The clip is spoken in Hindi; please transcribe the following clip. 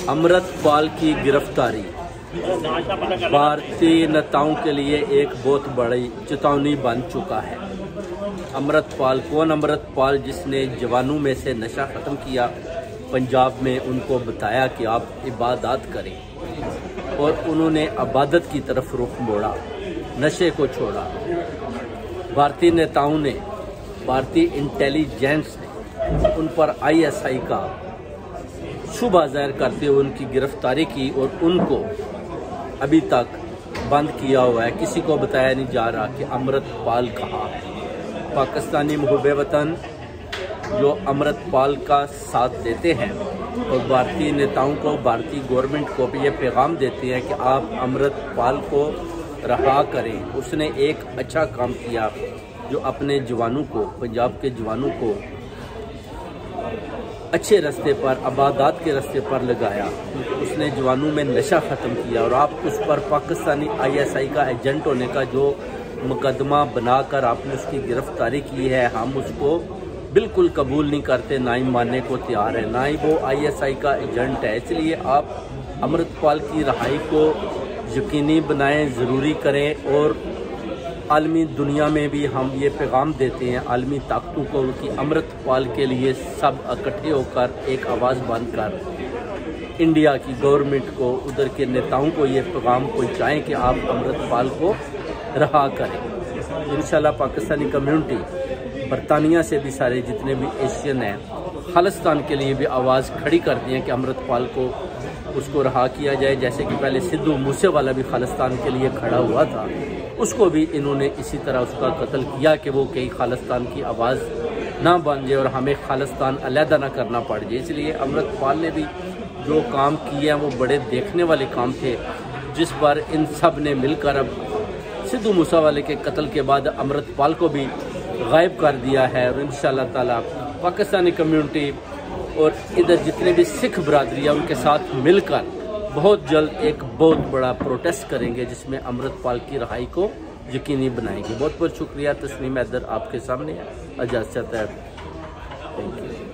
अमृतपाल की गिरफ्तारी भारतीय नेताओं के लिए एक बहुत बड़ी चेतावनी बन चुका है। अमृतपाल कौन? अमृतपाल जिसने जवानों में से नशा ख़त्म किया, पंजाब में उनको बताया कि आप इबादत करें और उन्होंने इबादत की तरफ रुख मोड़ा, नशे को छोड़ा। भारतीय नेताओं ने, भारतीय इंटेलिजेंस ने उन पर ISI का शुबा ज़ाहिर करते हुए उनकी गिरफ्तारी की और उनको अभी तक बंद किया हुआ है। किसी को बताया नहीं जा रहा कि अमृतपाल कहाँ है। पाकिस्तानी मुहब्बे वतन जो अमृतपाल का साथ देते हैं और भारतीय नेताओं को, भारतीय गवर्नमेंट को भी ये पैगाम देते हैं कि आप अमृतपाल को रहा करें। उसने एक अच्छा काम किया जो अपने जवानों को, पंजाब के जवानों को अच्छे रास्ते पर, इबादत के रास्ते पर लगाया। उसने जवानों में नशा ख़त्म किया और आप उस पर पाकिस्तानी ISI का एजेंट होने का जो मुकदमा बनाकर आपने उसकी गिरफ्तारी की है, हम उसको बिल्कुल कबूल नहीं करते, ना ही मानने को तैयार है, ना ही वो ISI का एजेंट है। इसलिए आप अमृतपाल की रहाई को यकीनी बनाएं, ज़रूरी करें। और आलमी दुनिया में भी हम ये पैगाम देते हैं आलमी ताकतों को कि अमृतपाल के लिए सब इकट्ठे होकर एक आवाज़ बांधकर इंडिया की गवर्नमेंट को, उधर के नेताओं को ये पैगाम पहुँचाएँ कि आप अमृतपाल को रहा करें। इंशाल्लाह पाकिस्तानी कम्युनिटी, बरतानिया से भी सारे जितने भी एशियन हैं, खालिस्तान के लिए भी आवाज़ खड़ी करती हैं कि अमृतपाल को, उसको रहा किया जाए। जैसे कि पहले सिद्धू मूसेवाला भी खालिस्तान के लिए खड़ा हुआ था, उसको भी इन्होंने इसी तरह उसका कत्ल किया कि वो कहीं खालिस्तान की आवाज़ ना बन जाए और हमें खालिस्तान अलहदा ना करना पड़ जाए। इसलिए अमृतपाल ने भी जो काम किए हैं वो बड़े देखने वाले काम थे, जिस पर इन सब ने मिलकर अब सिद्धू मूसेवाले के कत्ल के बाद अमृतपाल को भी गायब कर दिया है। और इंशाअल्लाह ताला पाकिस्तानी कम्युनिटी और इधर जितने भी सिख बरादरी है उनके साथ मिलकर बहुत जल्द एक बहुत बड़ा प्रोटेस्ट करेंगे जिसमें अमृतपाल की रहाई को यकीनी बनाएंगे। बहुत बहुत शुक्रिया। तस्नीम हैदर आपके सामने इजाज़त है। Thank you.